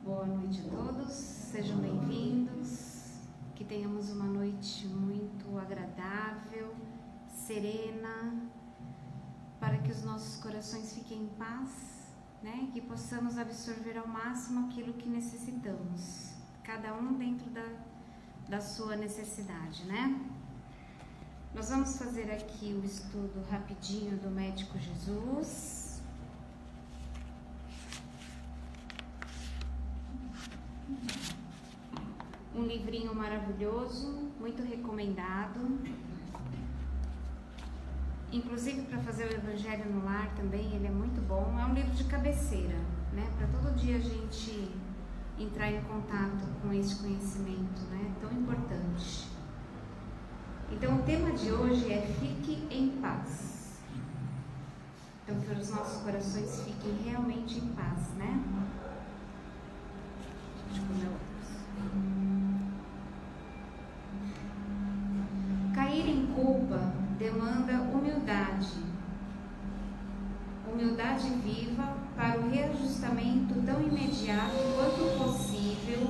Boa noite a todos, sejam bem-vindos, que tenhamos uma noite muito agradável, serena, para que os nossos corações fiquem em paz, né? Que possamos absorver ao máximo aquilo que necessitamos, cada um dentro da sua necessidade, né? Nós vamos fazer aqui o estudo rapidinho do Médico Jesus. Um livrinho maravilhoso, muito recomendado, inclusive para fazer o Evangelho no Lar também, ele é muito bom. É um livro de cabeceira, né? Para todo dia a gente entrar em contato com esse conhecimento, né? Tão importante. Então o tema de hoje é Fique em Paz. Então que os nossos corações fiquem realmente em paz, né? Deixa eu comer outros. Cair em culpa demanda humildade viva para o reajustamento tão imediato quanto possível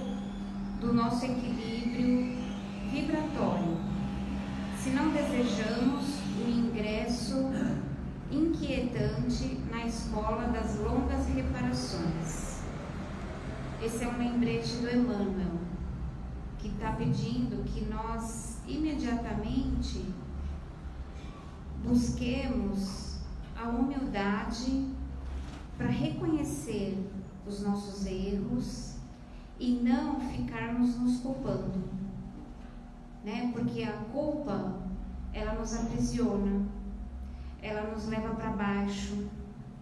do nosso equilíbrio vibratório, se não desejamos o ingresso inquietante na escola das longas reparações. Esse é um lembrete do Emmanuel, que está pedindo que nós imediatamente busquemos a humildade para reconhecer os nossos erros e não ficarmos nos culpando, né? Porque a culpa, ela nos aprisiona, ela nos leva para baixo,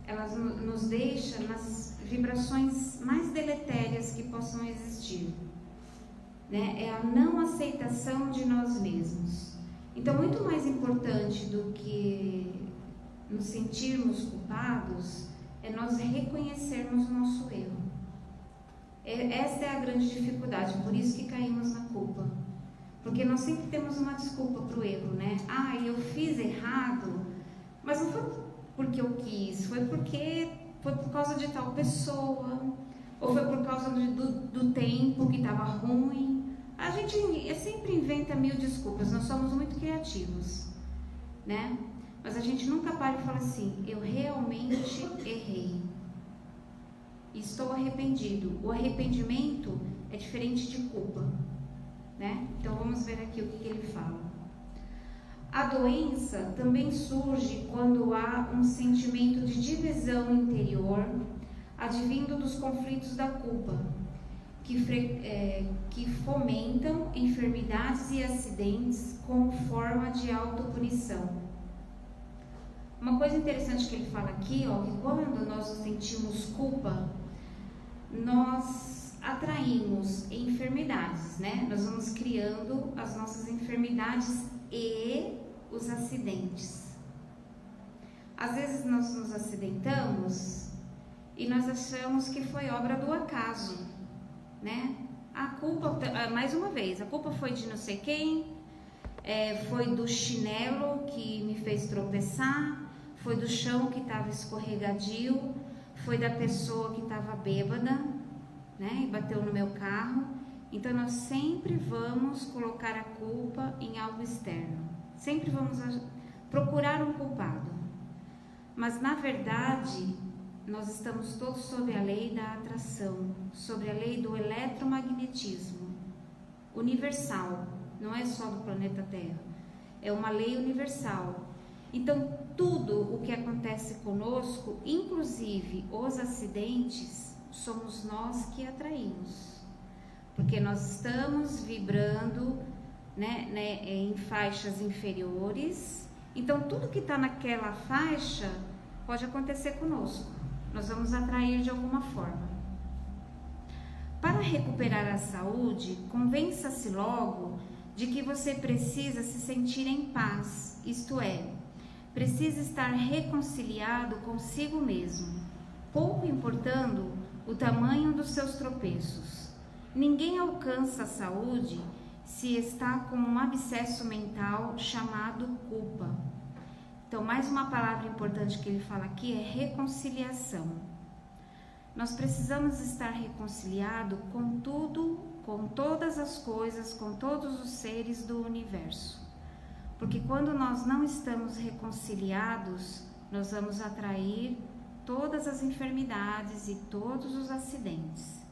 ela nos deixa nas vibrações mais deletérias que possam existir, né? É a não aceitação de nós mesmos. Então, muito mais importante do que nos sentirmos culpados é nós reconhecermos o nosso erro. Esta é a grande dificuldade, por isso que caímos na culpa. Porque nós sempre temos uma desculpa para o erro, né? Eu fiz errado, mas não foi porque eu quis, foi por causa de tal pessoa, ou foi por causa do tempo que estava ruim. A gente sempre inventa mil desculpas, nós somos muito criativos, né? Mas a gente nunca para e fala assim, eu realmente errei, estou arrependido. O arrependimento é diferente de culpa, né? Então vamos ver aqui o que ele fala. A doença também surge quando há um sentimento de divisão interior advindo dos conflitos da culpa, que fomentam enfermidades e acidentes como forma de autopunição. Uma coisa interessante que ele fala aqui, que quando nós sentimos culpa, nós atraímos enfermidades, né? Nós vamos criando as nossas enfermidades e os acidentes. Às vezes nós nos acidentamos e nós achamos que foi obra do acaso, né? A culpa, mais uma vez, a culpa foi de não sei quem, foi do chinelo que me fez tropeçar, foi do chão que estava escorregadio, foi da pessoa que estava bêbada, né? E bateu no meu carro. Então nós sempre vamos colocar a culpa em algo externo, sempre vamos procurar um culpado, mas na verdade nós estamos todos sob a lei da atração, sobre a lei do eletromagnetismo universal, não é só do planeta Terra, é uma lei universal. Então tudo o que acontece conosco, inclusive os acidentes, somos nós que atraímos, porque nós estamos vibrando, né, em faixas inferiores. Então tudo que está naquela faixa pode acontecer conosco, nós vamos atrair de alguma forma. Para recuperar a saúde, convença-se logo de que você precisa se sentir em paz, isto é, precisa estar reconciliado consigo mesmo, pouco importando o tamanho dos seus tropeços. Ninguém alcança a saúde se está com um abscesso mental chamado culpa. Então, mais uma palavra importante que ele fala aqui é reconciliação. nós precisamos estar reconciliado com tudo, com todas as coisas, com todos os seres do universo. Porque quando nós não estamos reconciliados, nós vamos atrair todas as enfermidades e todos os acidentes.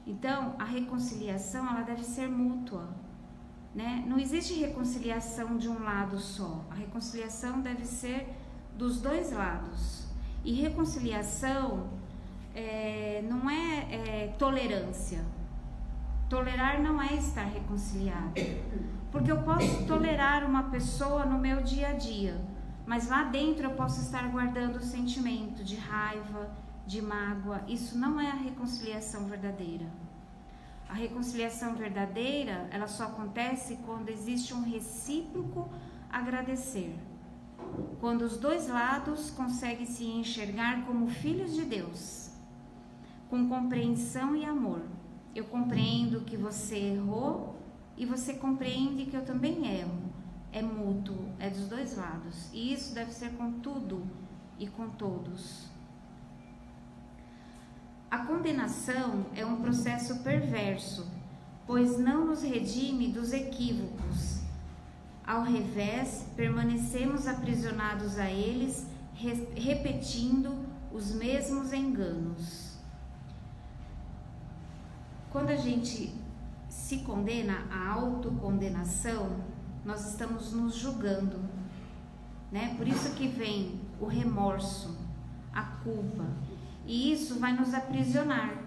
Então, a reconciliação, ela deve ser mútua, né? Não existe reconciliação de um lado só. A reconciliação deve ser dos dois lados. E reconciliação não é tolerância. Tolerar não é estar reconciliado. Porque eu posso tolerar uma pessoa no meu dia a dia, mas lá dentro eu posso estar guardando o sentimento de raiva, de mágoa. Isso não é a reconciliação verdadeira. A reconciliação verdadeira, ela só acontece quando existe um recíproco agradecer. Quando os dois lados conseguem se enxergar como filhos de Deus, com compreensão e amor. Eu compreendo que você errou e você compreende que eu também erro. É mútuo, é dos dois lados. E isso deve ser com tudo e com todos. A condenação é um processo perverso, pois não nos redime dos equívocos. Ao revés, permanecemos aprisionados a eles, repetindo os mesmos enganos. Quando a gente se condena à autocondenação, nós estamos nos julgando, né? Por isso que vem o remorso, a culpa, e isso vai nos aprisionar,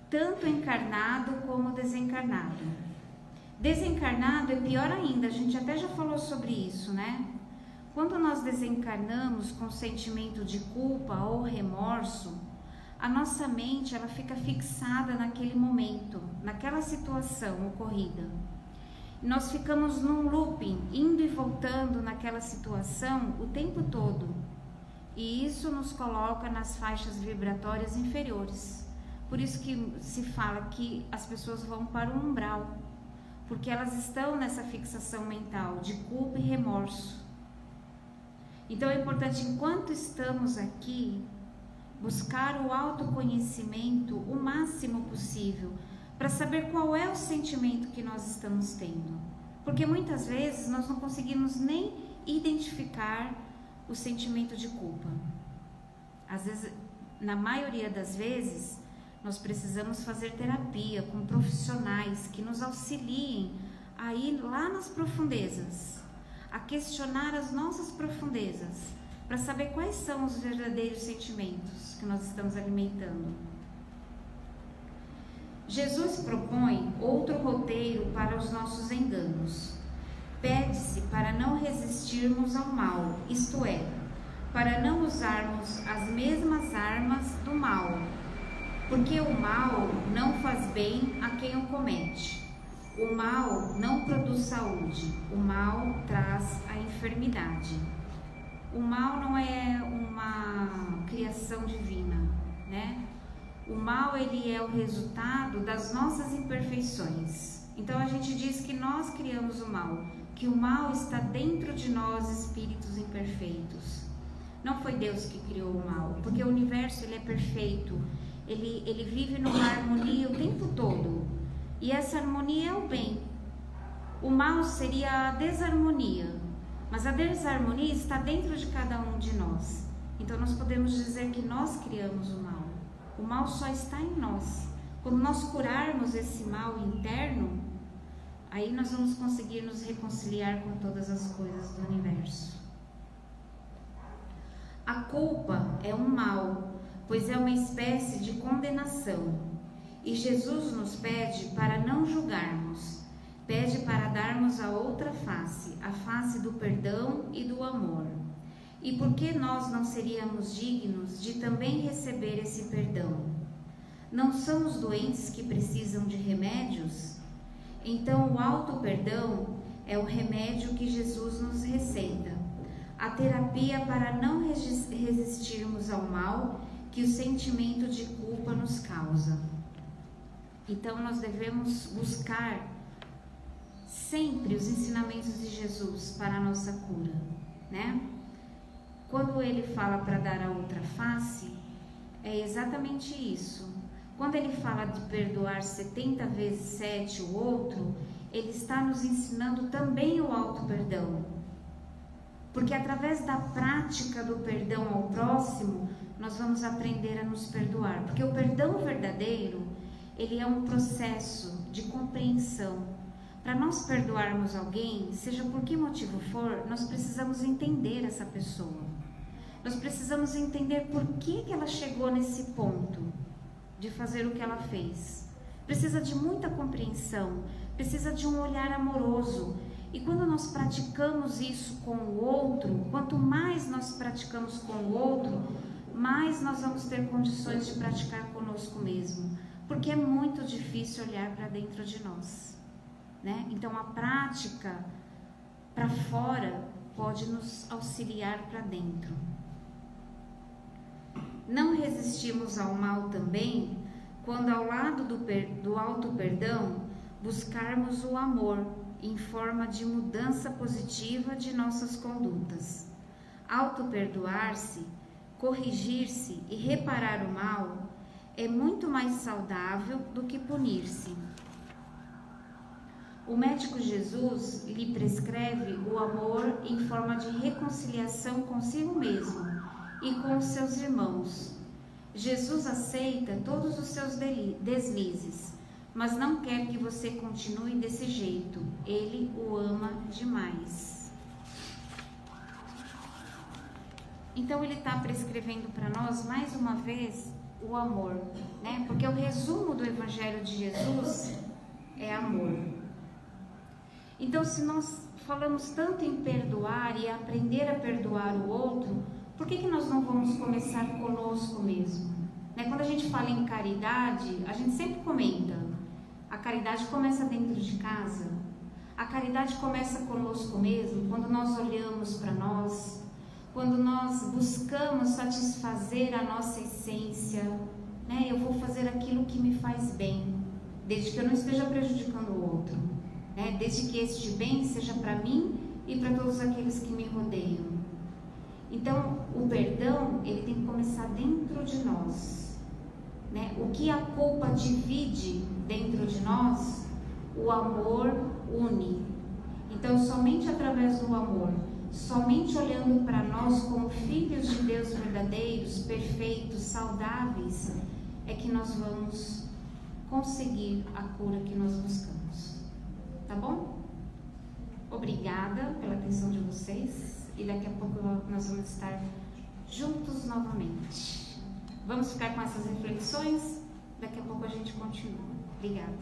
tanto encarnado como desencarnado. Desencarnado é pior ainda, a gente até já falou sobre isso, né? Quando nós desencarnamos com sentimento de culpa ou remorso, a nossa mente, ela fica fixada naquele momento, naquela situação ocorrida. Nós ficamos num looping, indo e voltando naquela situação o tempo todo. E isso nos coloca nas faixas vibratórias inferiores. Por isso que se fala que as pessoas vão para o umbral, porque elas estão nessa fixação mental de culpa e remorso. Então é importante, enquanto estamos aqui, buscar o autoconhecimento o máximo possível, para saber qual é o sentimento que nós estamos tendo. Porque muitas vezes nós não conseguimos nem identificar o sentimento de culpa. Às vezes, na maioria das vezes, nós precisamos fazer terapia com profissionais que nos auxiliem a ir lá nas profundezas, a questionar as nossas profundezas, para saber quais são os verdadeiros sentimentos que nós estamos alimentando. Jesus propõe outro roteiro para os nossos enganos. Pede-se para não resistirmos ao mal, isto é, para não usarmos as mesmas armas do mal, porque o mal não faz bem a quem o comete. O mal não produz saúde, o mal traz a enfermidade. O mal não é uma criação divina, né? O mal, ele é o resultado das nossas imperfeições. Então a gente diz que nós criamos o mal, que o mal está dentro de nós, espíritos imperfeitos. Não foi Deus que criou o mal, porque o universo, ele é perfeito, ele vive numa harmonia o tempo todo, e essa harmonia é o bem. O mal seria a desarmonia, mas a desarmonia está dentro de cada um de nós. Então nós podemos dizer que nós criamos o mal. O mal só está em nós. Quando nós curarmos esse mal interno, aí nós vamos conseguir nos reconciliar com todas as coisas do universo. A culpa é um mal, pois é uma espécie de condenação. E Jesus nos pede para não julgarmos, pede para darmos a outra face, a face do perdão e do amor. E por que nós não seríamos dignos de também receber esse perdão? Não são os doentes que precisam de remédios? Então o auto-perdão é o remédio que Jesus nos receita, a terapia para não resistirmos ao mal que o sentimento de culpa nos causa. Então nós devemos buscar sempre os ensinamentos de Jesus para a nossa cura, né? Quando ele fala para dar a outra face, É exatamente isso. Quando ele fala de perdoar 70 vezes 7 o outro, ele está nos ensinando também o auto-perdão. Porque através da prática do perdão ao próximo, nós vamos aprender a nos perdoar. Porque o perdão verdadeiro, ele é um processo de compreensão. Para nós perdoarmos alguém, seja por que motivo for, nós precisamos entender essa pessoa. Nós precisamos entender por que ela chegou nesse ponto de fazer o que ela fez. Precisa de muita compreensão, precisa de um olhar amoroso. E quando nós praticamos isso com o outro, quanto mais nós praticamos com o outro, mais nós vamos ter condições de praticar conosco mesmo. Porque é muito difícil olhar para dentro de nós, né? Então a prática para fora pode nos auxiliar para dentro. Não resistimos ao mal também quando ao lado do auto-perdão buscarmos o amor em forma de mudança positiva de nossas condutas. Auto-perdoar-se, corrigir-se e reparar o mal é muito mais saudável do que punir-se. O médico Jesus lhe prescreve o amor em forma de reconciliação consigo mesmo e com os seus irmãos. Jesus aceita todos os seus deslizes, mas não quer que você continue desse jeito. Ele o ama demais. Então ele está prescrevendo para nós, mais uma vez, o amor, né? Porque o resumo do Evangelho de Jesus é amor. Então, se nós falamos tanto em perdoar e aprender a perdoar o outro, por que nós não vamos começar conosco mesmo? Né? Quando a gente fala em caridade, a gente sempre comenta, a caridade começa dentro de casa, a caridade começa conosco mesmo, quando nós olhamos para nós, quando nós buscamos satisfazer a nossa essência, né? Eu vou fazer aquilo que me faz bem, desde que eu não esteja prejudicando o outro, né? Desde que este bem seja para mim e para todos aqueles que me rodeiam. Então, o perdão, ele tem que começar dentro de nós, né? O que a culpa divide dentro de nós, o amor une. Então, somente através do amor, somente olhando para nós como filhos de Deus verdadeiros, perfeitos, saudáveis, é que nós vamos conseguir a cura que nós buscamos. Tá bom? Obrigada pela atenção de vocês e daqui a pouco nós vamos estar juntos novamente. Vamos ficar com essas reflexões? Daqui a pouco a gente continua. Obrigada.